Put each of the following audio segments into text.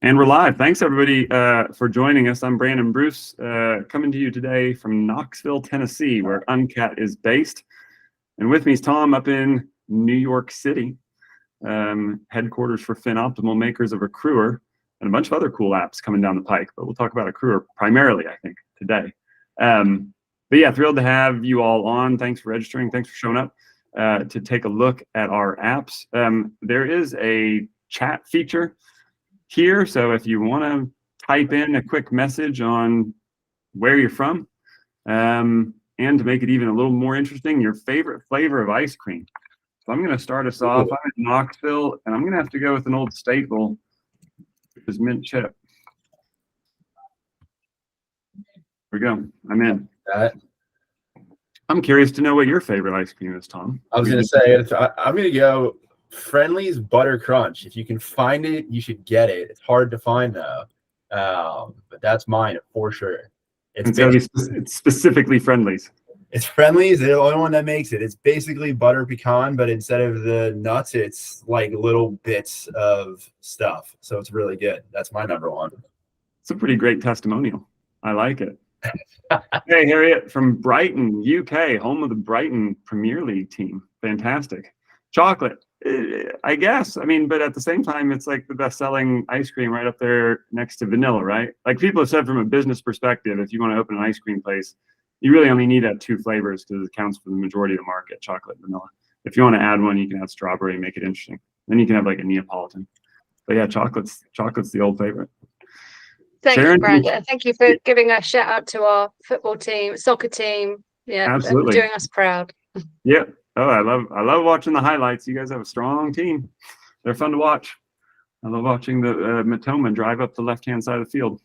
And we're live. Thanks, everybody, for joining us. I'm Brandon Bruce, coming to you today from Knoxville, Tennessee, where Uncat is based. And with me is Tom up in New York City, headquarters for FinOptimal, makers of Accruer, and a bunch of other cool apps coming down the pike. But we'll talk about Accruer primarily, I think, today. But yeah, thrilled to have you all on. Thanks for registering. Thanks for showing up to take a look at our apps. There is a chat feature here, so if you want to type in a quick message on where you're from, and to make it even a little more interesting, your favorite flavor of ice cream. So I'm going to start us off. I'm in Knoxville, and I'm going to have to go with an old staple, which is mint chip. Here we go. I'm in. I'm curious to know what your favorite ice cream is, Tom. I was going to say, I'm going to go Friendly's Butter Crunch. If you can find it, you should get it. It's hard to find though, but that's mine for sure. It's specifically Friendly's. It's Friendly's. They're the only one that makes it. It's basically butter pecan, but instead of the nuts, it's like little bits of stuff. So it's really good. That's my number one. It's a pretty great testimonial. I like it. Hey, Harriet from Brighton, UK, home of the Brighton Premier League team. Fantastic. Chocolate. I guess. I mean, but at the same time, it's like the best-selling ice cream right up there next to vanilla, right? Like people have said from a business perspective, if you want to open an ice cream place, you really only need to have two flavors because it accounts for the majority of the market, chocolate and vanilla. If you want to add one, you can add strawberry and make it interesting. Then you can have like a Neapolitan. But yeah, chocolate's the old favorite. Thank Sharon, you, Brandon. Thank you for giving a shout out to our football team, soccer team. Yeah, absolutely. Doing us proud. Yeah. Oh, I love watching the highlights. You guys have a strong team. They're fun to watch. I love watching the Matoma drive up the left-hand side of the field.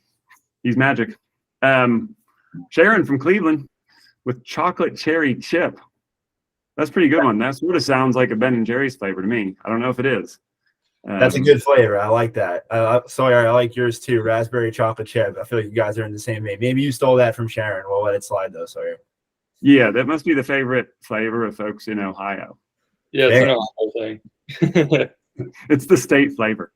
He's magic. Sharon from Cleveland with chocolate cherry chip. That's a pretty good one. That sort of sounds like a Ben & Jerry's flavor to me. I don't know if it is. That's a good flavor. I like that. Sawyer, I like yours too. Raspberry chocolate chip. I feel like you guys are in the same vein. Maybe you stole that from Sharon. We'll let it slide though, Sawyer. Yeah, that must be the favorite flavor of folks in Ohio. Yeah, it's an Ohio thing. It's the state flavor.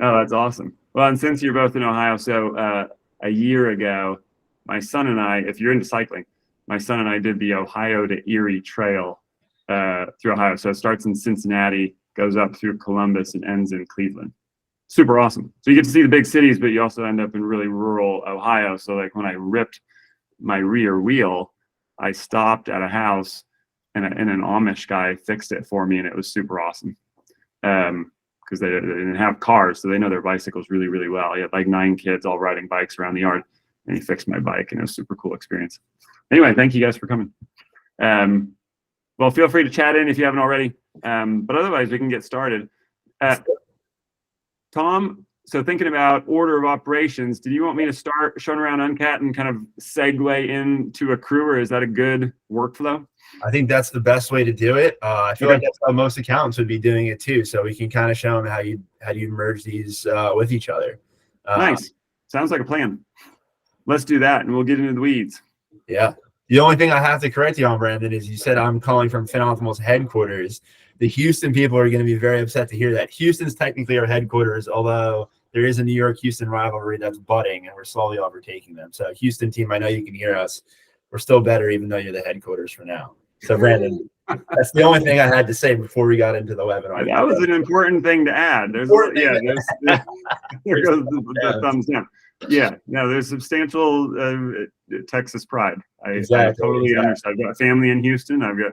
Oh, that's awesome. Well, and since you're both in Ohio, so a year ago, my son and I, if you're into cycling, my son and I did the Ohio to Erie Trail through Ohio. So it starts in Cincinnati, goes up through Columbus, and ends in Cleveland. Super awesome. So you get to see the big cities, but you also end up in really rural Ohio. So like when I ripped my rear wheel, I stopped at a house and an Amish guy fixed it for me, and it was super awesome because they didn't have cars, so they know their bicycles really, really well. He had like 9 kids all riding bikes around the yard, and he fixed my bike, and it was a super cool experience. Anyway, thank you guys for coming. Well, feel free to chat in if you haven't already, but otherwise we can get started. Tom, so thinking about order of operations, did you want me to start showing around Uncat and kind of segue into Accruer? Is that a good workflow? I think that's the best way to do it. I feel like that's how most accountants would be doing it too. So we can kind of show them how you merge these with each other. Nice. Sounds like a plan. Let's do that, and we'll get into the weeds. Yeah. The only thing I have to correct you on, Brandon, is you said I'm calling from FinOptimal's headquarters. The Houston people are going to be very upset to hear that. Houston's technically our headquarters, although there is a New York-Houston rivalry that's budding, and we're slowly overtaking them. So, Houston team, I know you can hear us. We're still better, even though you're the headquarters for now. So, Brandon, that's the only thing I had to say before we got into the webinar. That was an important thing to add. There goes the thumbs down. Yeah, no, there's substantial Texas pride. I totally understand. I've got family in Houston. I've got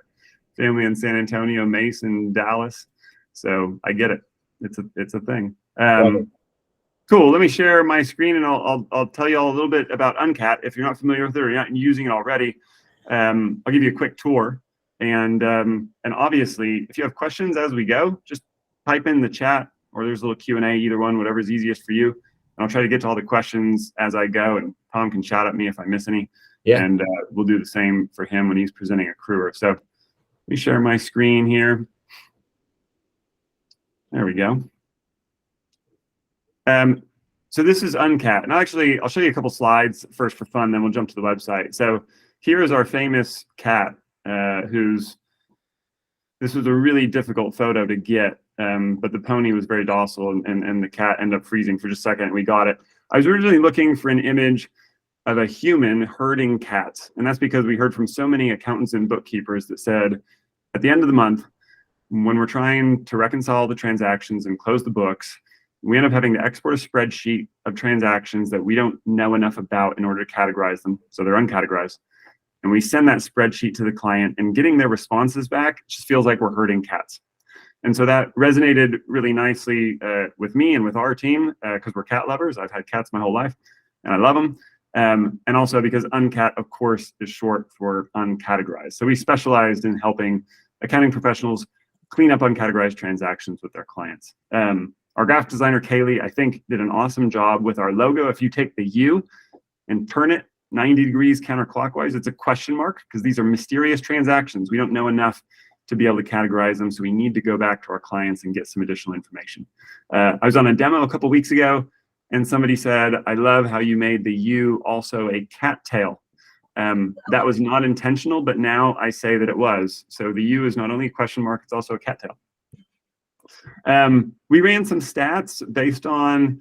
family in San Antonio, Mason, Dallas. So I get it. It's a thing. Cool. Let me share my screen, and I'll tell you all a little bit about Uncat if you're not familiar with it or you're not using it already. I'll give you a quick tour, and obviously, if you have questions as we go, just type in the chat, or there's a little Q&A, either one, whatever's easiest for you. And I'll try to get to all the questions as I go, and Tom can shout at me if I miss any. Yeah. And we'll do the same for him when he's presenting Accruer. So let me share my screen here. There we go. So this is Uncat, and I'll show you a couple slides first for fun, then we'll jump to the website. So here is our famous cat, this was a really difficult photo to get but the pony was very docile, and the cat ended up freezing for just a second. We got it. I was originally looking for an image of a human herding cats, and that's because we heard from so many accountants and bookkeepers that said, at the end of the month, when we're trying to reconcile the transactions and close the books, we end up having to export a spreadsheet of transactions that we don't know enough about in order to categorize them, so they're uncategorized. And we send that spreadsheet to the client, and getting their responses back just feels like we're herding cats. And so that resonated really nicely with me and with our team, because we're cat lovers. I've had cats my whole life, and I love them. And also because Uncat, of course, is short for uncategorized. So we specialized in helping accounting professionals clean up uncategorized transactions with their clients. Our graphic designer, Kaylee, I think did an awesome job with our logo. If you take the U and turn it 90 degrees counterclockwise, it's a question mark, because these are mysterious transactions. We don't know enough to be able to categorize them, so we need to go back to our clients and get some additional information. I was on a demo a couple weeks ago, and somebody said, I love how you made the U also a cattail. That was not intentional, but now I say that it was. So the U is not only a question mark, it's also a cattail. We ran some stats based on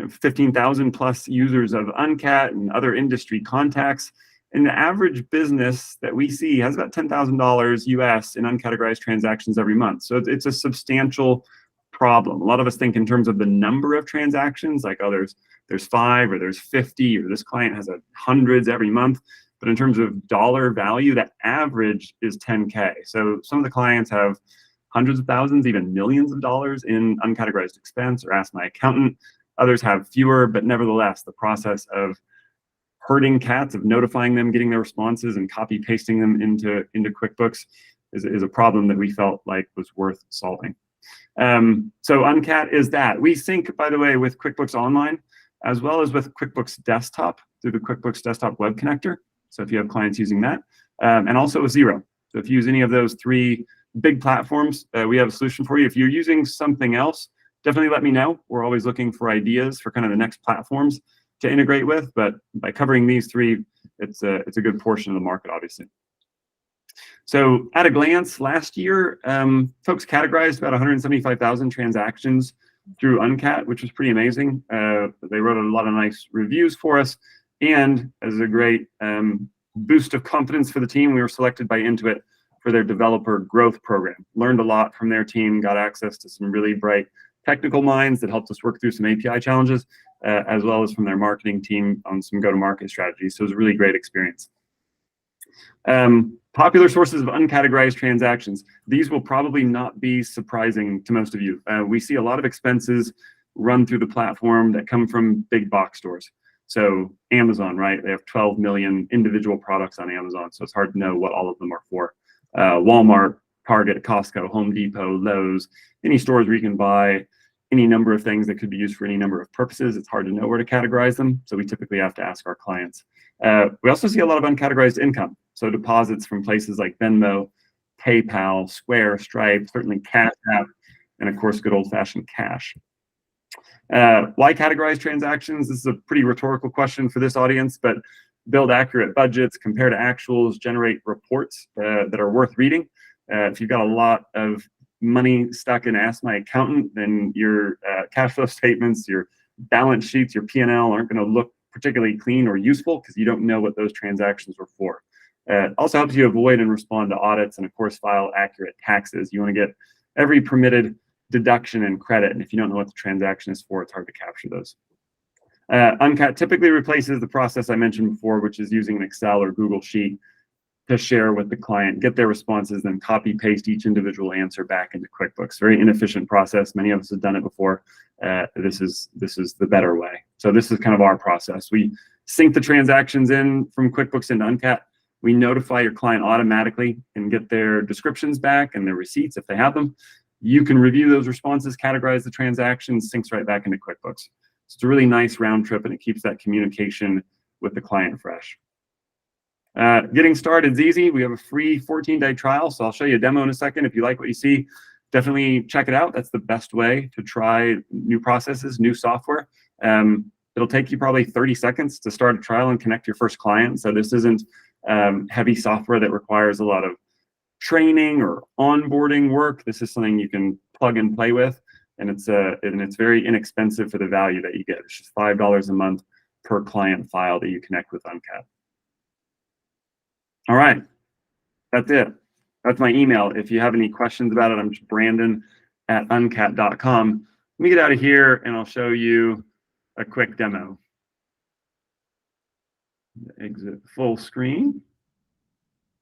15,000 plus users of Uncat and other industry contacts. And the average business that we see has about $10,000 US in uncategorized transactions every month. So it's a substantial problem. A lot of us think in terms of the number of transactions, like, oh, there's 5 or there's 50, or this client has hundreds every month. But in terms of dollar value, that average is 10K. So some of the clients have hundreds of thousands, even millions of dollars in uncategorized expense, or ask my accountant. Others have fewer, but nevertheless, the process of herding cats, of notifying them, getting their responses, and copy pasting them into QuickBooks is a problem that we felt like was worth solving. So Uncat is that. We sync, by the way, with QuickBooks Online, as well as with QuickBooks Desktop through the QuickBooks Desktop Web Connector. So if you have clients using that, and also with Xero. So if you use any of those 3 big platforms, we have a solution for you. If you're using something else, definitely let me know. We're always looking for ideas for kind of the next platforms to integrate with, but by covering these 3, it's a good portion of the market, obviously. So at a glance, last year, folks categorized about 175,000 transactions through Uncat, which was pretty amazing. They wrote a lot of nice reviews for us, and as a great boost of confidence for the team, we were selected by Intuit for their developer growth program. Learned a lot from their team, got access to some really bright technical minds that helped us work through some API challenges, as well as from their marketing team on some go-to-market strategies. So it was a really great experience. Popular sources of uncategorized transactions. These will probably not be surprising to most of you. We see a lot of expenses run through the platform that come from big box stores. So Amazon, right? They have 12 million individual products on Amazon, so it's hard to know what all of them are for. Walmart, Target, Costco, Home Depot, Lowe's, any stores where you can buy any number of things that could be used for any number of purposes. It's hard to know where to categorize them, so we typically have to ask our clients. We also see a lot of uncategorized income, so deposits from places like Venmo, PayPal, Square, Stripe, certainly Cash App, and of course, good old-fashioned cash. Why categorize transactions? This is a pretty rhetorical question for this audience, but build accurate budgets, compare to actuals, generate reports that are worth reading. If you've got a lot of money stuck in Ask My Accountant, then your cash flow statements, your balance sheets, your P&L aren't going to look particularly clean or useful because you don't know what those transactions were for. It also helps you avoid and respond to audits and, of course, file accurate taxes. You want to get every permitted deduction and credit, and if you don't know what the transaction is for, it's hard to capture those. Uncat typically replaces the process I mentioned before, which is using an Excel or Google Sheet to share with the client, get their responses, then copy paste each individual answer back into QuickBooks. Very inefficient process. Many of us have done it before. This is the better way. So this is kind of our process. We sync the transactions in from QuickBooks into Uncat. We notify your client automatically and get their descriptions back and their receipts if they have them. You can review those responses, categorize the transactions, syncs right back into QuickBooks. So it's a really nice round trip, and it keeps that communication with the client fresh. Getting started is easy. We have a free 14-day trial, so I'll show you a demo in a second. If you like what you see, definitely check it out. That's the best way to try new processes, new software. It'll take you probably 30 seconds to start a trial and connect your first client. So this isn't heavy software that requires a lot of training or onboarding work. This is something you can plug and play with, and it's very inexpensive for the value that you get. It's just $5 a month per client file that you connect with Uncat. All right, that's it. That's my email. If you have any questions about it, I'm just brandon@uncat.com. Let me get out of here and I'll show you a quick demo. Exit full screen.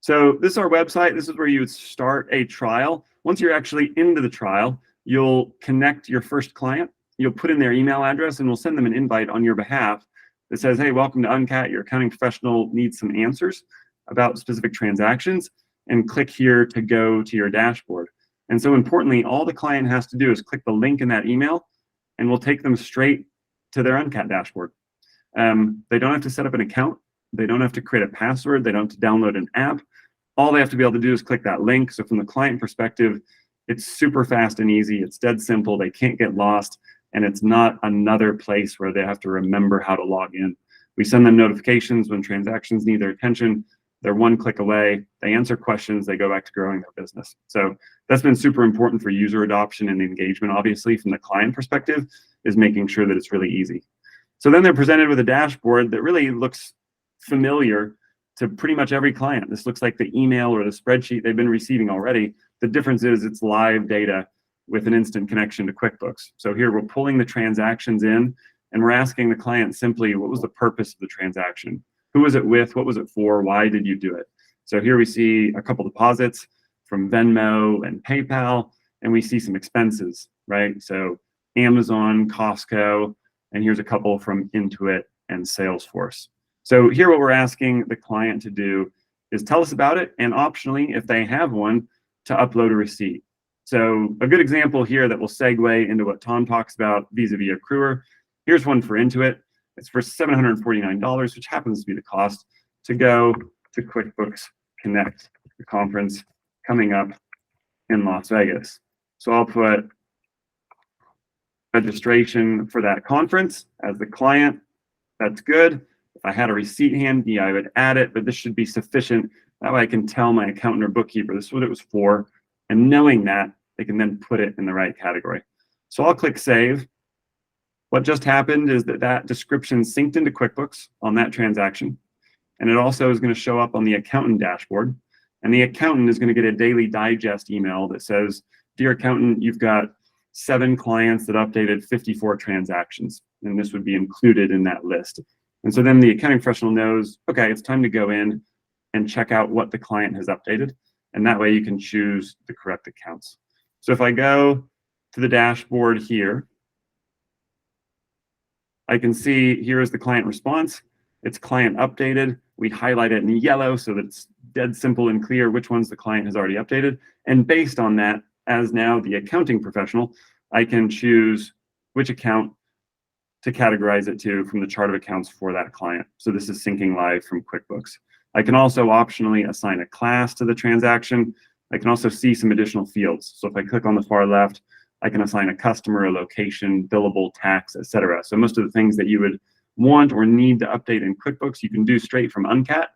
So this is our website. This is where you would start a trial. Once you're actually into the trial, you'll connect your first client. You'll put in their email address and we'll send them an invite on your behalf that says, hey, welcome to Uncat. Your accounting professional needs some answers about specific transactions, and click here to go to your dashboard. And so importantly, all the client has to do is click the link in that email and we'll take them straight to their Uncat dashboard. They don't have to set up an account. They don't have to create a password. They don't have to download an app. All they have to be able to do is click that link. So from the client perspective, it's super fast and easy. It's dead simple. They can't get lost. And it's not another place where they have to remember how to log in. We send them notifications when transactions need their attention. They're one click away. They answer questions. They go back to growing their business. So that's been super important for user adoption and engagement, obviously, from the client perspective, is making sure that it's really easy. So then they're presented with a dashboard that really looks familiar to pretty much every client. This looks like the email or the spreadsheet they've been receiving already. The difference is it's live data with an instant connection to QuickBooks. So here we're pulling the transactions in and we're asking the client simply, what was the purpose of the transaction? Who was it with? What was it for? Why did you do it? So here we see a couple deposits from Venmo and PayPal, and we see some expenses, right? So Amazon, Costco, and here's a couple from Intuit and Salesforce. So here what we're asking the client to do is tell us about it, and optionally, if they have one, to upload a receipt. So a good example here that will segue into what Tom talks about vis-a-vis Accruer. Here's one for Intuit. It's for $749, which happens to be the cost to go to QuickBooks Connect, the conference coming up in Las Vegas. So I'll put registration for that conference as the client. That's good. If I had a receipt handy, I would add it, but this should be sufficient. That way I can tell my accountant or bookkeeper this is what it was for, and knowing that, they can then put it in the right category. So I'll click Save. What just happened is that description synced into QuickBooks on that transaction, and it also is going to show up on the accountant dashboard, and the accountant is going to get a daily digest email that says, dear accountant, you've got 7 clients that updated 54 transactions, and this would be included in that list. And so then the accounting professional knows, okay, it's time to go in and check out what the client has updated, and that way you can choose the correct accounts. So if I go to the dashboard here, I can see here is the client response. It's client updated. We highlight it in yellow so that it's dead simple and clear which ones the client has already updated. And based on that, as now the accounting professional, I can choose which account to categorize it to from the chart of accounts for that client. So this is syncing live from QuickBooks. I can also optionally assign a class to the transaction. I can also see some additional fields. So if I click on the far left, I can assign a customer, a location, billable, tax, etc. So most of the things that you would want or need to update in QuickBooks, you can do straight from Uncat.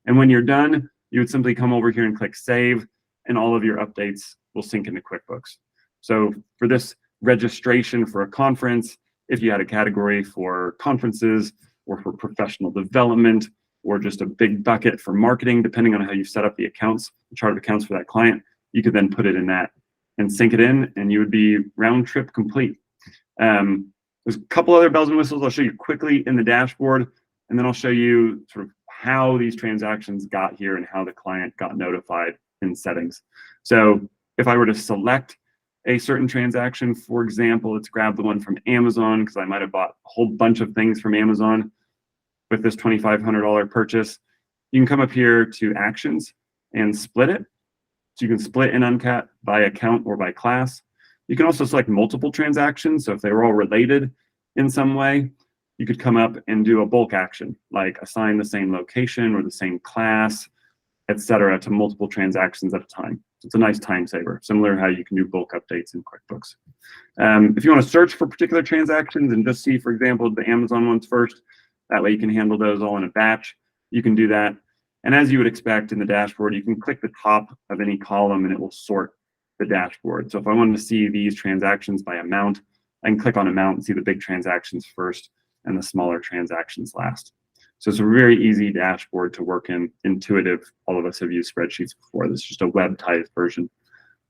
And when you're done, you would simply come over here and click Save, and all of your updates will sync into QuickBooks. So for this registration for a conference, if you had a category for conferences or for professional development or just a big bucket for marketing, depending on how you set up the accounts, the chart of accounts for that client, you could then put it in that and sync it in, and you would be round trip complete. There's a couple other bells and whistles I'll show you quickly in the dashboard, and then I'll show you sort of how these transactions got here and how the client got notified in settings. So if I were to select a certain transaction, for example, let's grab the one from Amazon, because I might have bought a whole bunch of things from Amazon with this $2,500 purchase. You can come up here to Actions and split it. So you can split in Uncat by account or by class. You can also select multiple transactions. So if they were all related in some way, you could come up and do a bulk action, like assign the same location or the same class, etc., to multiple transactions at a time. So it's a nice time saver, similar to how you can do bulk updates in QuickBooks. If you want to search for particular transactions and just see, for example, the Amazon ones first, that way you can handle those all in a batch. You can do that. And as you would expect in the dashboard, you can click the top of any column and it will sort the dashboard. So if I wanted to see these transactions by amount, I can click on amount and see the big transactions first and the smaller transactions last. So it's a very easy dashboard to work in, intuitive. All of us have used spreadsheets before. This is just a web type version.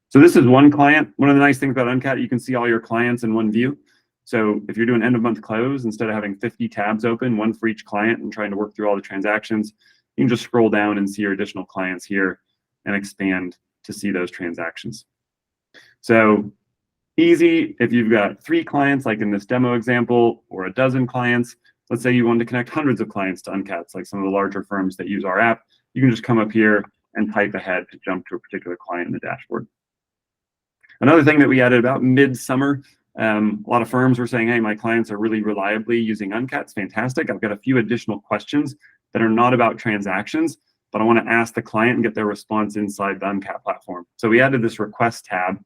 So this is one client. One of the nice things about Uncat, you can see all your clients in one view. So if you're doing end of month close, instead of having 50 tabs open, one for each client and trying to work through all the transactions, you can just scroll down and see your additional clients here and expand to see those transactions. So easy if you've got 3 clients, like in this demo example, or a dozen clients. Let's say you want to connect hundreds of clients to Uncats, like some of the larger firms that use our app. You can just come up here and type ahead to jump to a particular client in the dashboard. Another thing that we added about mid-summer, a lot of firms were saying, hey, my clients are really reliably using Uncats. Fantastic. I've got a few additional questions that are not about transactions, but I want to ask the client and get their response inside the Uncat platform. So we added this request tab,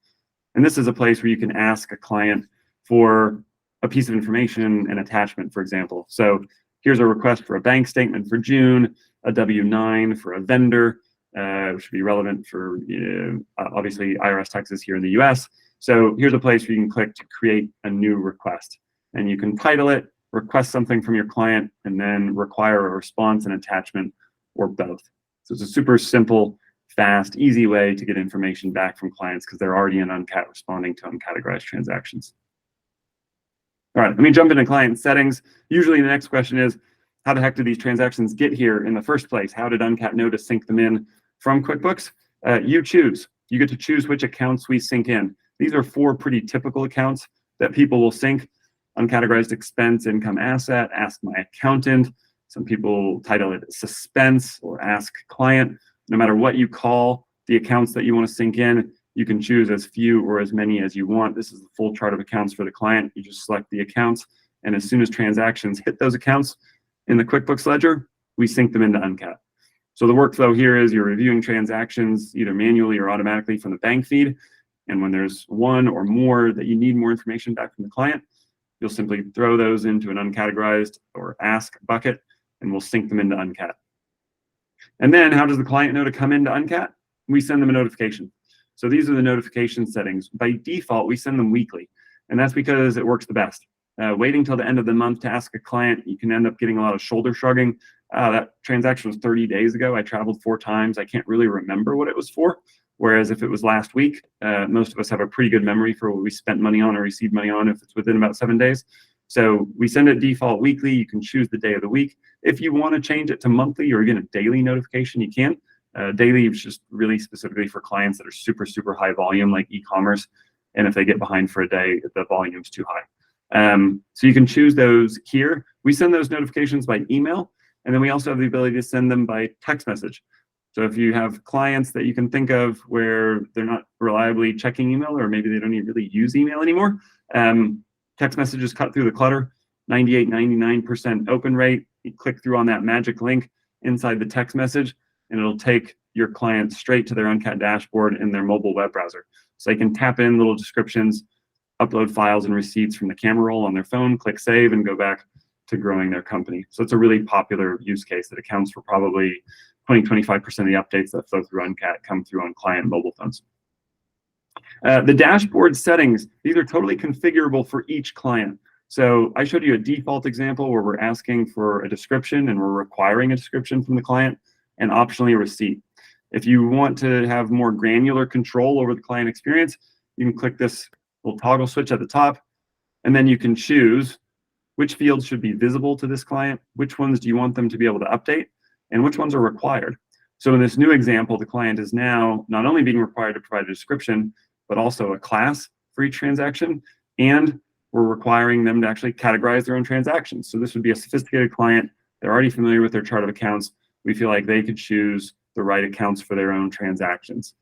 and this is a place where you can ask a client for a piece of information, an attachment, for example. So here's a request for a bank statement for June, a W-9 for a vendor, which should be relevant for obviously IRS taxes here in the US. So here's a place where you can click to create a new request, and you can title it, request something from your client, and then require a response and attachment, or both. So it's a super simple, fast, easy way to get information back from clients because they're already in Uncat responding to uncategorized transactions. All right, let me jump into client settings. Usually the next question is, how the heck did these transactions get here in the first place? How did Uncat know to sync them in from QuickBooks? You choose. You get to choose which accounts we sync in. These are 4 pretty typical accounts that people will sync. Uncategorized expense, income, asset, ask my accountant. Some people title it suspense or ask client. No matter what you call the accounts that you want to sync in, you can choose as few or as many as you want. This is the full chart of accounts for the client. You just select the accounts, and as soon as transactions hit those accounts in the QuickBooks ledger, we sync them into Uncat. So the workflow here is you're reviewing transactions either manually or automatically from the bank feed. And when there's one or more that you need more information back from the client, you'll simply throw those into an uncategorized or ask bucket, and we'll sync them into Uncat. And then how does the client know to come into Uncat? We send them a notification. So these are the notification settings. By default, we send them weekly, and that's because it works the best. Waiting till the end of the month to ask a client, you can end up getting a lot of shoulder shrugging. That transaction was 30 days ago. I traveled 4 times. I can't really remember what it was for. Whereas if it was last week, most of us have a pretty good memory for what we spent money on or received money on if it's within about 7 days. So we send it default weekly. You can choose the day of the week. If you want to change it to monthly or again a daily notification, you can. Daily is just really specifically for clients that are super, super high volume like e-commerce. And if they get behind for a day, the volume's too high. So you can choose those here. We send those notifications by email, and then we also have the ability to send them by text message. So if you have clients that you can think of where they're not reliably checking email, or maybe they don't even really use email anymore, text messages cut through the clutter, 98, 99% open rate. You click through on that magic link inside the text message, and it'll take your client straight to their Uncat dashboard in their mobile web browser. So they can tap in little descriptions, upload files and receipts from the camera roll on their phone, click save, and go back to growing their company. So it's a really popular use case that accounts for probably 20-25% of the updates that flow through Uncat come through on client mobile phones. The dashboard settings, these are totally configurable for each client. So I showed you a default example where we're asking for a description and we're requiring a description from the client and optionally a receipt. If you want to have more granular control over the client experience, you can click this little toggle switch at the top, and then you can choose which fields should be visible to this client, which ones do you want them to be able to update, and which ones are required. So in this new example, the client is now not only being required to provide a description, but also a class for each transaction, and we're requiring them to actually categorize their own transactions. So this would be a sophisticated client. They're already familiar with their chart of accounts. We feel like they could choose the right accounts for their own transactions.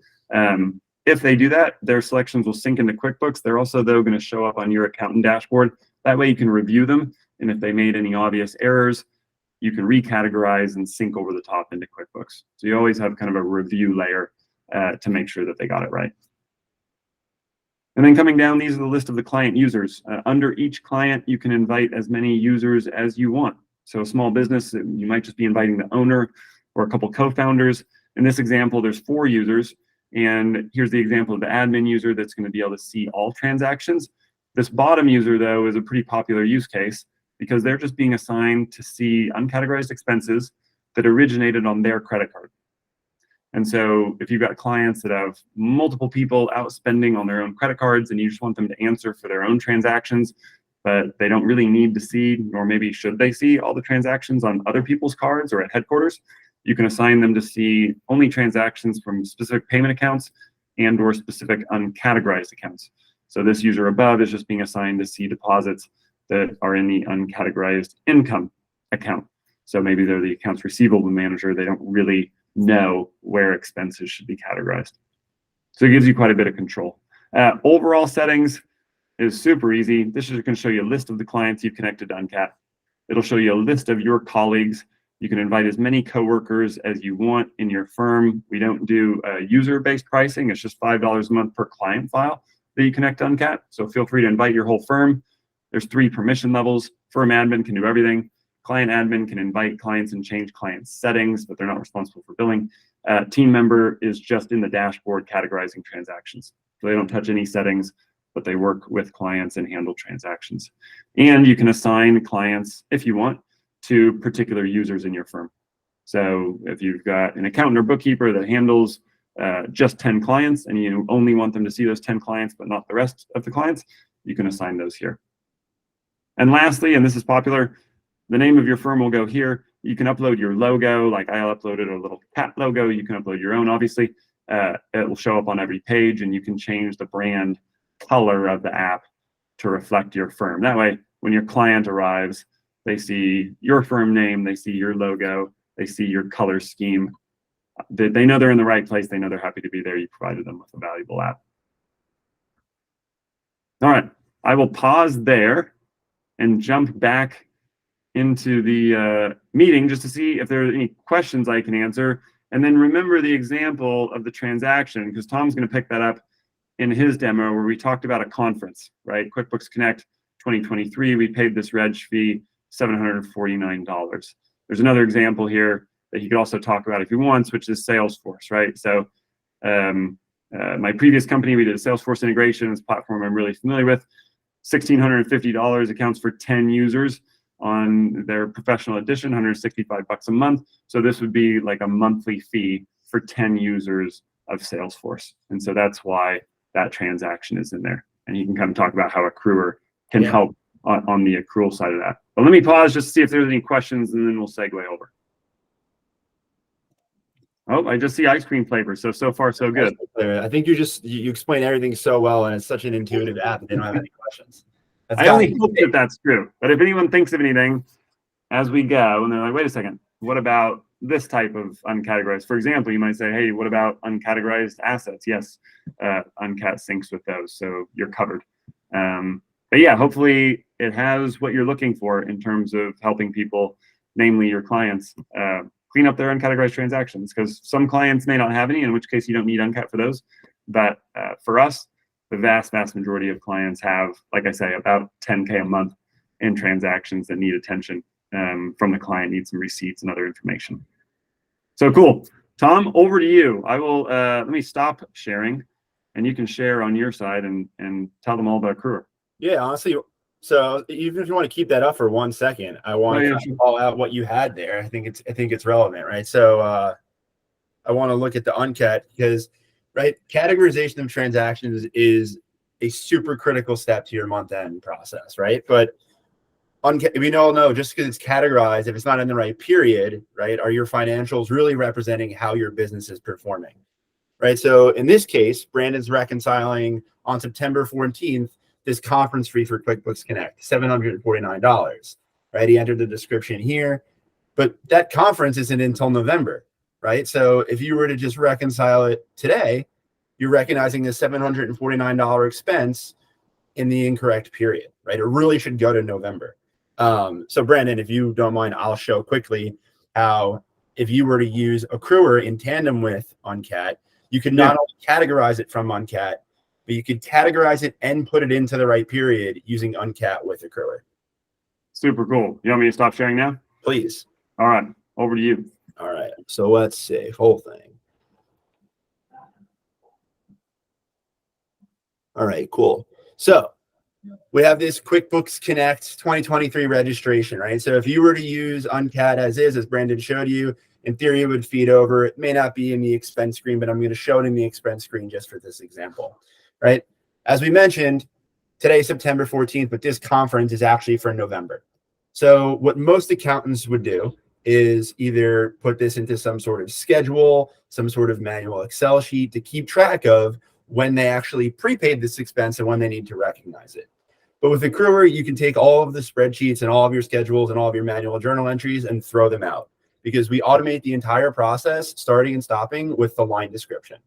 If they do that, their selections will sync into QuickBooks. They're also, though, going to show up on your accountant dashboard. That way you can review them, and if they made any obvious errors, you can recategorize and sync over the top into QuickBooks. So you always have kind of a review layer to make sure that they got it right. And then coming down, these are the list of the client users. Under each client, you can invite as many users as you want. So a small business, you might just be inviting the owner or a couple co-founders. In this example, there's 4 users, And here's the example of the admin user that's going to be able to see all transactions. This bottom user, though, is a pretty popular use case because they're just being assigned to see uncategorized expenses that originated on their credit card. And so if you've got clients that have multiple people out spending on their own credit cards and you just want them to answer for their own transactions, but they don't really need to see, nor maybe should they see, all the transactions on other people's cards or at headquarters, you can assign them to see only transactions from specific payment accounts and or specific uncategorized accounts. So this user above is just being assigned to see deposits that are in the uncategorized income account. So maybe they're the accounts receivable manager. They don't really know where expenses should be categorized. So it gives you quite a bit of control. Overall settings is super easy. This is going to show you a list of the clients you've connected to Uncat. It'll show you a list of your colleagues. You can invite as many coworkers as you want in your firm. We don't do user-based pricing. It's just $5 a month per client file that you connect to Uncat. So feel free to invite your whole firm. There's 3 permission levels. Firm admin can do everything. Client admin can invite clients and change client settings, but they're not responsible for billing. Team member is just in the dashboard categorizing transactions. So they don't touch any settings, but they work with clients and handle transactions. And you can assign clients, if you want, to particular users in your firm. So if you've got an accountant or bookkeeper that handles just 10 clients and you only want them to see those 10 clients, but not the rest of the clients, you can assign those here. And lastly, and this is popular, the name of your firm will go here. You can upload your logo, like I uploaded a little cat logo. You can upload your own, obviously. It will show up on every page, and you can change the brand color of the app to reflect your firm. That way, when your client arrives, they see your firm name, they see your logo, they see your color scheme. They know they're in the right place. They know they're happy to be there. You provided them with a valuable app. All right, I will pause there and jump back into the meeting just to see if there are any questions I can answer. And then remember the example of the transaction, because Tom's going to pick that up in his demo where we talked about a conference, right? QuickBooks Connect 2023, we paid this reg fee $749. There's another example here that he could also talk about if he wants, which is Salesforce, right? So my previous company, we did a Salesforce integration. This platform I'm really familiar with. $1,650 accounts for 10 users on their professional edition, $165 a month. So this would be like a monthly fee for 10 users of Salesforce. And so that's why that transaction is in there. And you can kind of talk about how Accruer can help on the accrual side of that. But let me pause just to see if there's any questions, and then we'll segue over. Oh, I just see ice cream flavor. So far, so good. I think you explain everything so well, and it's such an intuitive app that they don't have any questions. I only hope that that's true. But if anyone thinks of anything as we go, and they're like, wait a second, what about this type of uncategorized? For example, you might say, hey, what about uncategorized assets? Yes, Uncat syncs with those, so you're covered. But yeah, hopefully it has what you're looking for in terms of helping people, namely your clients, clean up their uncategorized transactions, because some clients may not have any, in which case you don't need Uncat for those. But for us, the vast majority of clients have, like I say, about 10K a month in transactions that need attention from the client, need some receipts and other information. So cool. Tom, over to you. I will, let me stop sharing, and you can share on your side and tell them all about Accruer. Yeah, honestly, so even if you want to keep that up for 1 second, I want to call out what you had there. I think it's relevant, right? So I want to look at the Uncat because, right, categorization of transactions is a super critical step to your month-end process, right? But we all know just because it's categorized, if it's not in the right period, right, are your financials really representing how your business is performing, right? So in this case, Brandon's reconciling on September 14th this conference fee for QuickBooks Connect, $749, right? He entered the description here, but that conference isn't until November, right? So if you were to just reconcile it today, you're recognizing the $749 expense in the incorrect period, right? It really should go to November. So Brandon, if you don't mind, I'll show quickly how if you were to use Accruer in tandem with Uncat, you could not only categorize it from Uncat, but you could categorize it and put it into the right period using Uncat with Accruer. Super cool. You want me to stop sharing now? Please. All right, over to you. All right, so let's save whole thing. All right, cool. So we have this QuickBooks Connect 2023 registration, right? So if you were to use Uncat as is, as Brandon showed you, in theory, it would feed over. It may not be in the expense screen, but I'm going to show it in the expense screen just for this example, right? As we mentioned, today's September 14th, but this conference is actually for November. So what most accountants would do is either put this into some sort of schedule, some sort of manual Excel sheet to keep track of when they actually prepaid this expense and when they need to recognize it. But with Accruer, you can take all of the spreadsheets and all of your schedules and all of your manual journal entries and throw them out, because we automate the entire process, starting and stopping with the line description.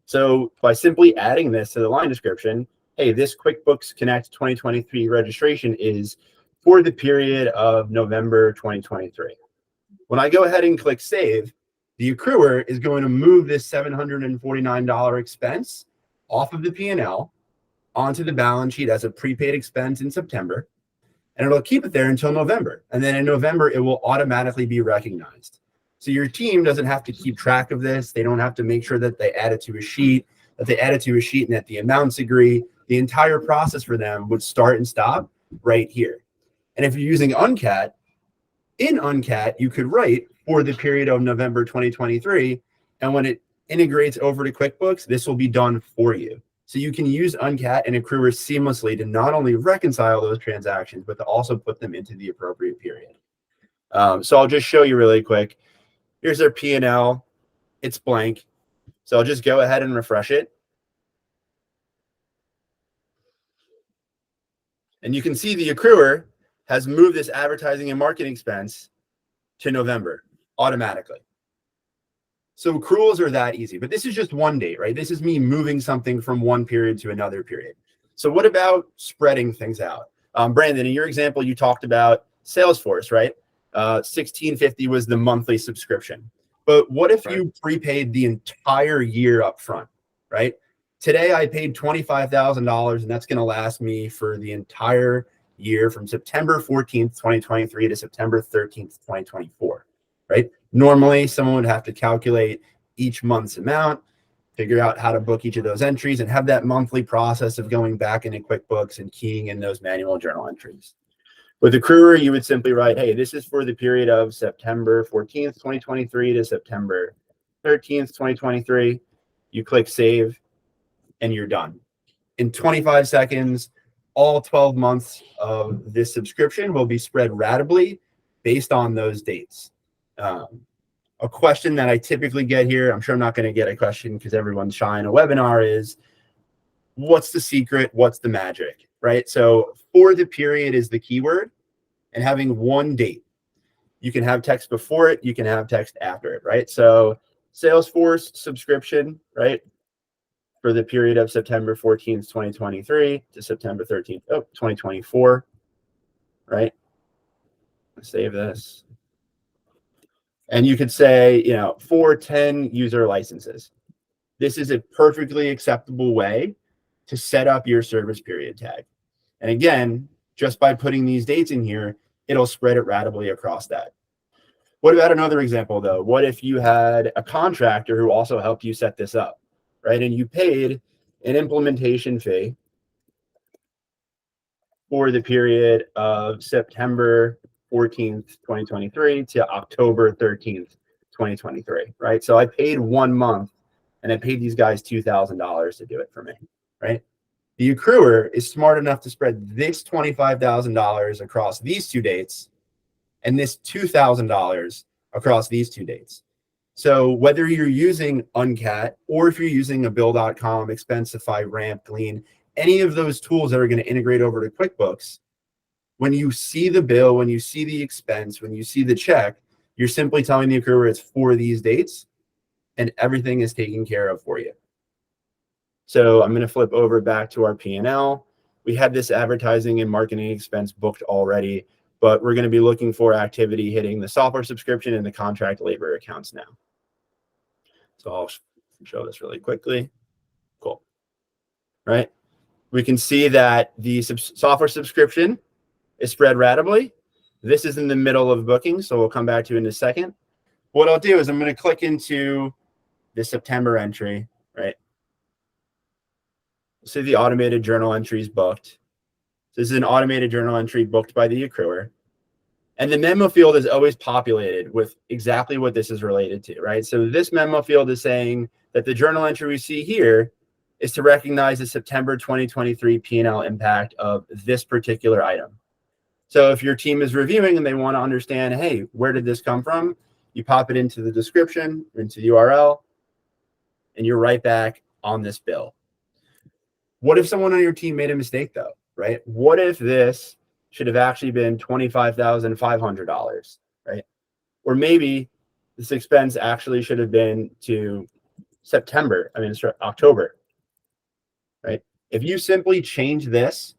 So by simply adding this to the line description, hey, this QuickBooks Connect 2023 registration is for the period of November 2023. When I go ahead and click save, the accruer is going to move this $749 expense off of the P&L onto the balance sheet as a prepaid expense in September, and it'll keep it there until November. And then in November, it will automatically be recognized. So your team doesn't have to keep track of this. They don't have to make sure that they add it to a sheet, and that the amounts agree. The entire process for them would start and stop right here. And if you're using Uncat, in Uncat, you could write for the period of November 2023. And when it integrates over to QuickBooks, this will be done for you. So you can use Uncat and Accruer seamlessly to not only reconcile those transactions, but to also put them into the appropriate period. So I'll just show you really quick. Here's their P&L. It's blank. So I'll just go ahead and refresh it. And you can see the accruer has moved this advertising and marketing expense to November automatically. So accruals are that easy, but this is just one date, right? This is me moving something from one period to another period. So what about spreading things out? Brandon, in your example, you talked about Salesforce, right? $16.50 was the monthly subscription. But what if you prepaid the entire year up front, right? Today I paid $25,000, and that's going to last me for the entire year from September 14th, 2023 to September 13th, 2024, right? Normally, someone would have to calculate each month's amount, figure out how to book each of those entries, and have that monthly process of going back into QuickBooks and keying in those manual journal entries. With Accruer, you would simply write, hey, this is for the period of September 14th, 2023 to September 13th, 2023. You click save, and you're done. In 25 seconds, all 12 months of this subscription will be spread ratably based on those dates. A question that I typically get here, I'm sure I'm not going to get a question because everyone's shy in a webinar, is what's the secret? What's the magic, right? So for the period is the keyword, and having one date. You can have text before it, you can have text after it, right? So Salesforce subscription, right? For the period of September 14th, 2023 to September 13th, 2024, right? Save this. And you could say, you know, for 10 user licenses. This is a perfectly acceptable way to set up your service period tag. And again, just by putting these dates in here, it'll spread it ratably across that. What about another example, though? What if you had a contractor who also helped you set this up, right? And you paid an implementation fee for the period of September 14th, 2023 to October 13th, 2023, right? So I paid 1 month, and I paid these guys $2,000 to do it for me, right? The accruer is smart enough to spread this $25,000 across these two dates and this $2,000 across these two dates. So whether you're using Uncat or if you're using a Bill.com, Expensify, Ramp, Glean, any of those tools that are going to integrate over to QuickBooks, when you see the bill, when you see the expense, when you see the check, you're simply telling the accruer it's for these dates, and everything is taken care of for you. So I'm going to flip over back to our P&L. We had this advertising and marketing expense booked already, but we're going to be looking for activity hitting the software subscription and the contract labor accounts now. So I'll show this really quickly. Cool. Right? We can see that the software subscription is spread ratably. This is in the middle of booking, so we'll come back to it in a second. What I'll do is I'm going to click into the September entry, right? So the automated journal entries booked. This is an automated journal entry booked by the accruer. And the memo field is always populated with exactly what this is related to, right? So this memo field is saying that the journal entry we see here is to recognize the September 2023 P&L impact of this particular item. So if your team is reviewing and they want to understand, hey, where did this come from? You pop it into the description, into the URL, and you're right back on this bill. What if someone on your team made a mistake though, right? What if this should have actually been $25,500, right? Or maybe this expense actually should have been to October, right? If you simply change this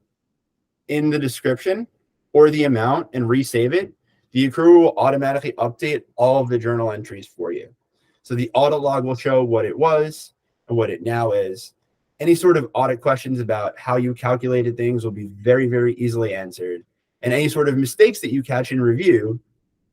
in the description or the amount and resave it, the accruer will automatically update all of the journal entries for you. So the audit log will show what it was and what it now is. Any sort of audit questions about how you calculated things will be very, very easily answered. And any sort of mistakes that you catch in review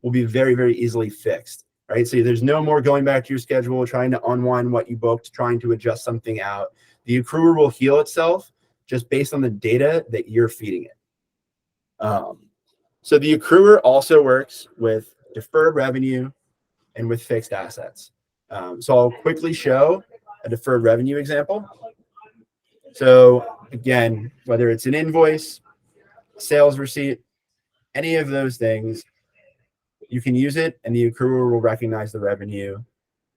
will be very, very easily fixed, right? So there's no more going back to your schedule, trying to unwind what you booked, trying to adjust something out. The accruer will heal itself just based on the data that you're feeding it. So the accruer also works with deferred revenue and with fixed assets. So I'll quickly show a deferred revenue example. So again, whether it's an invoice, sales receipt, any of those things, you can use it and the accruer will recognize the revenue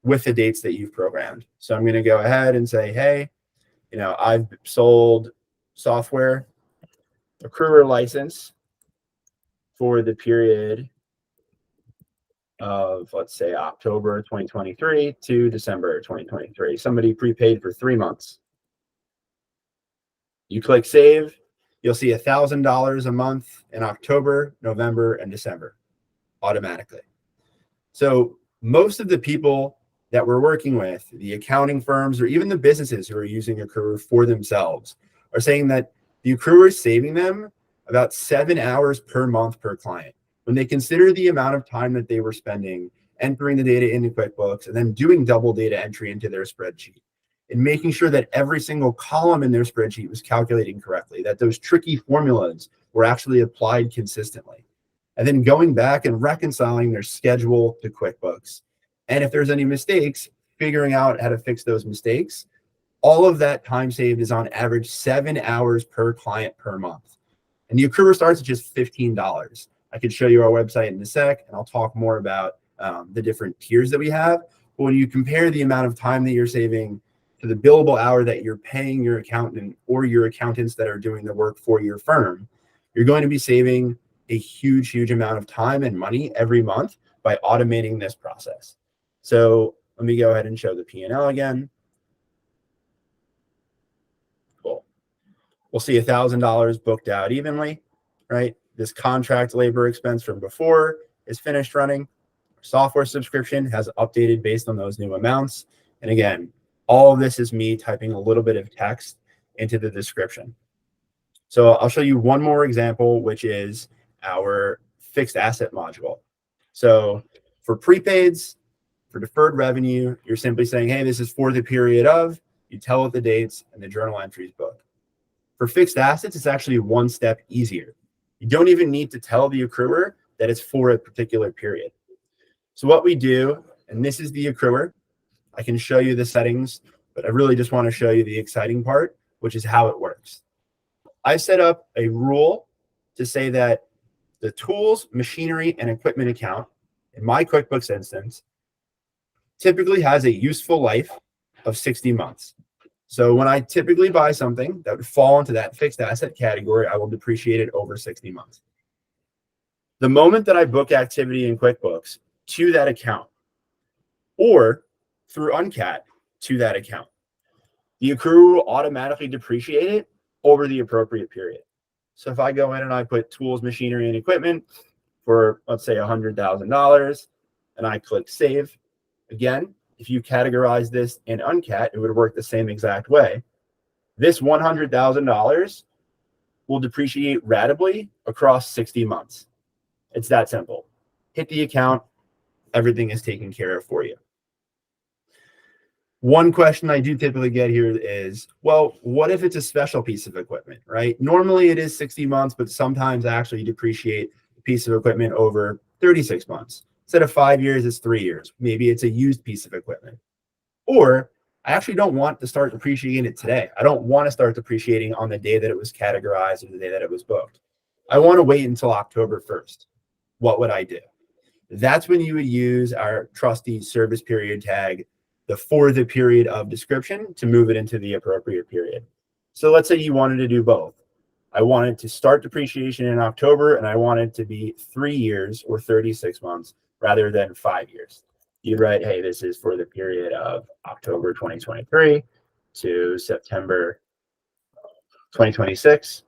with the dates that you've programmed. So I'm going to go ahead and say, hey, I've sold software accruer license for the period of, let's say, October 2023 to December 2023. Somebody prepaid for 3 months. You click save, you'll see $1,000 a month in October, November, and December automatically. So most of the people that we're working with, the accounting firms or even the businesses who are using accruer for themselves, are saying that the accruer is saving them about 7 hours per month per client. When they consider the amount of time that they were spending entering the data into QuickBooks and then doing double data entry into their spreadsheet and making sure that every single column in their spreadsheet was calculating correctly, that those tricky formulas were actually applied consistently, and then going back and reconciling their schedule to QuickBooks. And if there's any mistakes, figuring out how to fix those mistakes, all of that time saved is on average 7 hours per client per month. And the accruer starts at just $15. I could show you our website in a sec, and I'll talk more about the different tiers that we have. But when you compare the amount of time that you're saving to the billable hour that you're paying your accountant or your accountants that are doing the work for your firm, you're going to be saving a huge, huge amount of time and money every month by automating this process. So let me go ahead and show the P&L again. Cool. We'll see $1,000 booked out evenly, right? This contract labor expense from before is finished running. Software subscription has updated based on those new amounts. And again, all of this is me typing a little bit of text into the description. So I'll show you one more example, which is our fixed asset module. So for prepaids, for deferred revenue, you're simply saying, hey, this is for the period of, you tell it the dates and the journal entries book. For fixed assets, it's actually one step easier. You don't even need to tell the accruer that it's for a particular period. So what we do, and this is the accruer, I can show you the settings, but I really just want to show you the exciting part, which is how it works. I set up a rule to say that the tools, machinery, and equipment account in my QuickBooks instance typically has a useful life of 60 months. So when I typically buy something that would fall into that fixed asset category, I will depreciate it over 60 months. The moment that I book activity in QuickBooks to that account or through Uncat to that account, the accruer will automatically depreciate it over the appropriate period. So if I go in and I put tools, machinery, and equipment for, let's say, $100,000, and I click save, again, if you categorize this in Uncat, it would work the same exact way. This $100,000 will depreciate ratably across 60 months. It's that simple. Hit the account, everything is taken care of for you. One question I do typically get here is, well, what if it's a special piece of equipment, right? Normally it is 60 months, but sometimes I actually depreciate a piece of equipment over 36 months. Instead of 5 years, it's 3 years. Maybe it's a used piece of equipment. Or I actually don't want to start depreciating it today. I don't want to start depreciating on the day that it was categorized or the day that it was booked. I want to wait until October 1st. What would I do? That's when you would use our trusty service period tag, for the period of description, to move it into the appropriate period. So let's say you wanted to do both. I wanted to start depreciation in October, and I wanted to be 3 years or 36 months rather than 5 years. You write, hey, this is for the period of October 2023 to September 2026.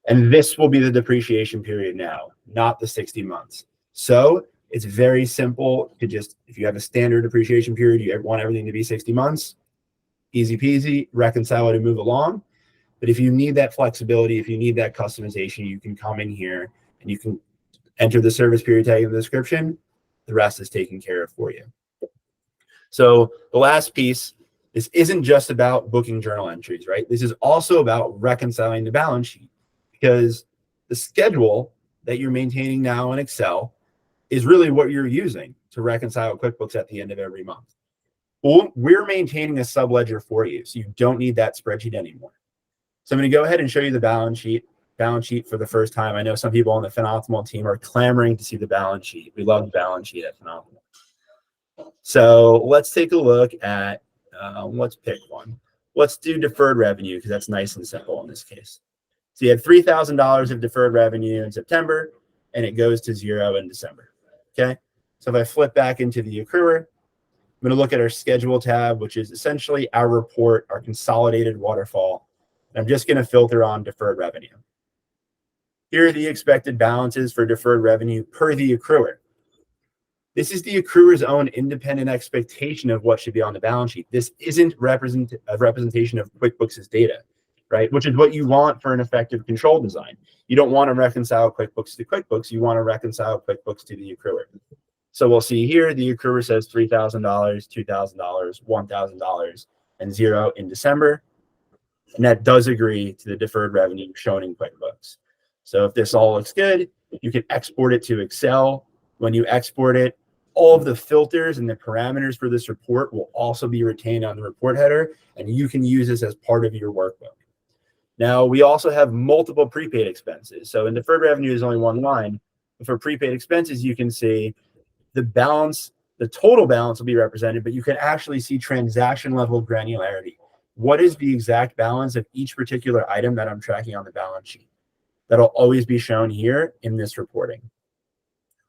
And this will be the depreciation period now, not the 60 months. So it's very simple to just, if you have a standard depreciation period, you want everything to be 60 months, easy peasy, reconcile it and move along. But if you need that flexibility, if you need that customization, you can come in here and you can enter the service period tag in the description. The rest is taken care of for you. So the last piece, this isn't just about booking journal entries, right? This is also about reconciling the balance sheet, because the schedule that you're maintaining now in Excel is really what you're using to reconcile QuickBooks at the end of every month. Well, we're maintaining a subledger for you, so you don't need that spreadsheet anymore. So I'm going to go ahead and show you the balance sheet for the first time. I know some people on the FinOptimal team are clamoring to see the balance sheet. We love the balance sheet at FinOptimal. So let's take a look at, let's pick one. Let's do deferred revenue, because that's nice and simple in this case. So you had $3,000 of deferred revenue in September, and it goes to 0 in December. Okay. So if I flip back into the accruer, I'm going to look at our schedule tab, which is essentially our report, our consolidated waterfall. And I'm just going to filter on deferred revenue. Here are the expected balances for deferred revenue per the accruer. This is the accruer's own independent expectation of what should be on the balance sheet. This isn't a representation of QuickBooks' data, right? Which is what you want for an effective control design. You don't want to reconcile QuickBooks to QuickBooks. You want to reconcile QuickBooks to the accruer. So we'll see here, the accruer says $3,000, $2,000, $1,000, and 0 in December. And that does agree to the deferred revenue shown in QuickBooks. So if this all looks good, you can export it to Excel. When you export it, all of the filters and the parameters for this report will also be retained on the report header, and you can use this as part of your workbook. Now, we also have multiple prepaid expenses. So in deferred revenue is only one line. But for prepaid expenses, you can see the balance, the total balance will be represented, but you can actually see transaction level granularity. What is the exact balance of each particular item that I'm tracking on the balance sheet? That'll always be shown here in this reporting.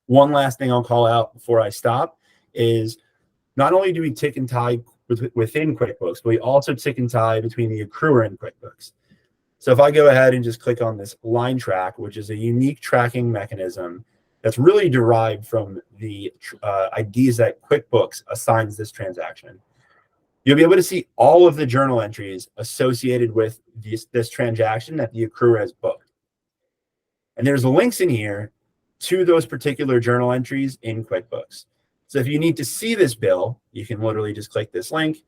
One last thing I'll call out before I stop is, not only do we tick and tie within QuickBooks, but we also tick and tie between the accruer and QuickBooks. So if I go ahead and just click on this line track, which is a unique tracking mechanism that's really derived from the IDs that QuickBooks assigns this transaction, you'll be able to see all of the journal entries associated with this transaction that the accruer has booked. And there's links in here to those particular journal entries in QuickBooks. So if you need to see this bill, you can literally just click this link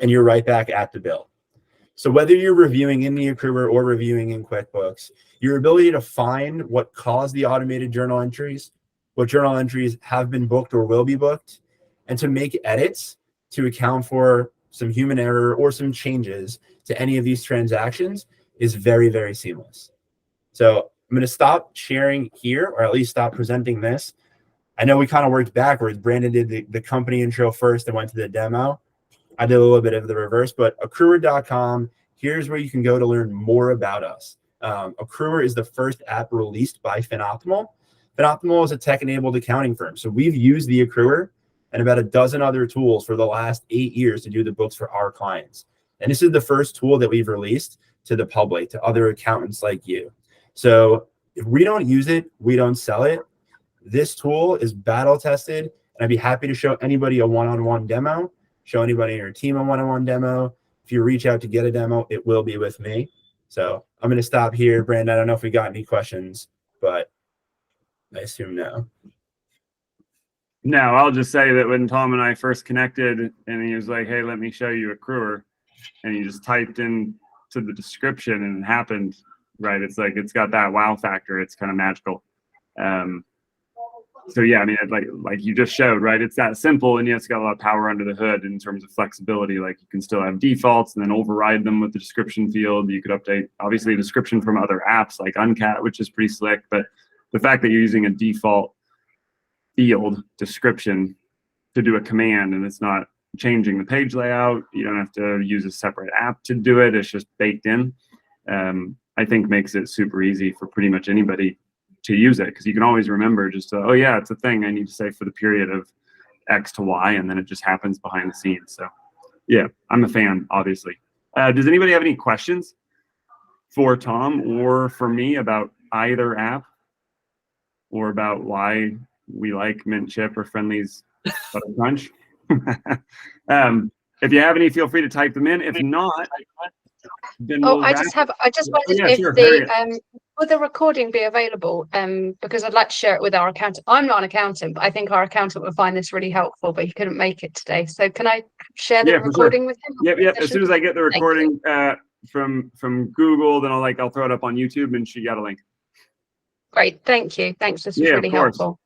and you're right back at the bill. So whether you're reviewing in the accruer or reviewing in QuickBooks, your ability to find what caused the automated journal entries, what journal entries have been booked or will be booked, and to make edits to account for some human error or some changes to any of these transactions is very, very seamless. So I'm going to stop sharing here, or at least stop presenting this. I know we kind of worked backwards. Brandon did the company intro first and went to the demo. I did a little bit of the reverse, but accruer.com, here's where you can go to learn more about us. Accruer is the first app released by FinOptimal. FinOptimal is a tech-enabled accounting firm. So we've used the accruer and about a dozen other tools for the last 8 years to do the books for our clients. And this is the first tool that we've released to the public, to other accountants like you. So if we don't use it, we don't sell it. This tool is battle tested, and I'd be happy to show anybody a one-on-one demo, show anybody in your team a one-on-one demo. If you reach out to get a demo, it will be with me. So I'm going to stop here. Brandon, I don't know if we got any questions, but I assume no. No, I'll just say that when Tom and I first connected and he was like, hey, let me show you Accruer, and he just typed in to the description and it happened, right? It's like, it's got that wow factor. It's kind of magical. So yeah, I mean, like you just showed, right? It's that simple, and yet it's got a lot of power under the hood in terms of flexibility. Like you can still have defaults and then override them with the description field. You could update, obviously, description from other apps like Uncat, which is pretty slick. But the fact that you're using a default field description to do a command, and it's not changing the page layout, you don't have to use a separate app to do it. It's just baked in. I think makes it super easy for pretty much anybody to use it, because you can always remember just oh yeah, it's a thing I need to say for the period of X to Y, and then it just happens behind the scenes. So yeah, I'm a fan, obviously. Does anybody have any questions for Tom or for me about either app, or about why we like Mint Chip or Friendly's Butter Crunch? If you have any, feel free to type them in. If not, then Oh, we'll I wrap. just wondered yeah, if sure, Harriet. would the recording be available? Because I'd like to share it with our accountant. I'm not an accountant, but I think our accountant would find this really helpful, but he couldn't make it today. So can I share the Yeah, for sure. recording with him? Yep. As soon as I get the you. recording from Google, then I'll throw it up on YouTube and shoot you out a link. Great, thank you. Thanks, this was Yeah, really of course. helpful.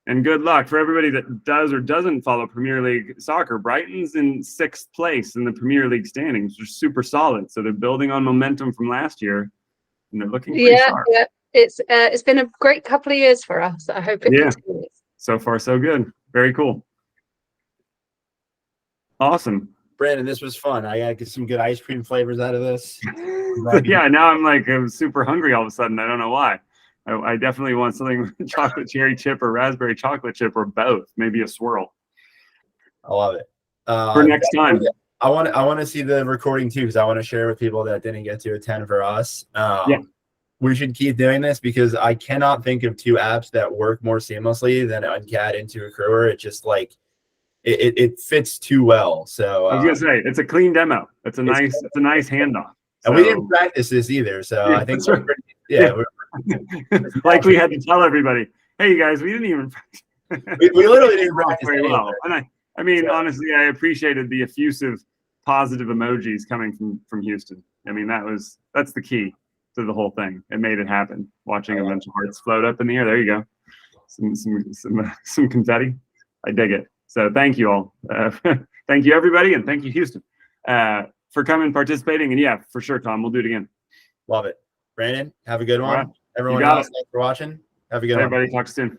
And good luck for everybody that does or doesn't follow Premier League soccer. Brighton's in 6th place in the Premier League standings, which are super solid. So they're building on momentum from last year, and they're looking pretty sharp. Yeah, it's been a great couple of years for us. I hope it continues. So far, so good. Very cool. Awesome. Brandon, this was fun. I got some good ice cream flavors out of this. Yeah, now I'm super hungry all of a sudden. I don't know why. I definitely want something with chocolate cherry chip or raspberry chocolate chip, or both. Maybe a swirl. I love it. For next time. I want to see the recording too, because I want to share with people that didn't get to attend for us. Yeah. We should keep doing this, because I cannot think of two apps that work more seamlessly than Uncat into Accruer. It just like it fits too well. So I was gonna say it's a clean demo. It's a nice handoff. And we didn't practice this either, so Yeah, I think that's right. Like we had to tell everybody, hey, you guys, we didn't even we literally didn't practice very well. anywhere. And I mean, honestly, I appreciated the effusive positive emojis coming from Houston. I mean, that's the key to the whole thing. It made it happen. Watching a bunch of hearts float up in the air. There you go. Some confetti. I dig it. So thank you all. Thank you everybody, and thank you Houston for coming, participating, and yeah, for sure, Tom, we'll do it again. Love it. Brandon, have a good one. All right. Everyone got else, thanks for watching. Have a good one. Everybody, talk soon.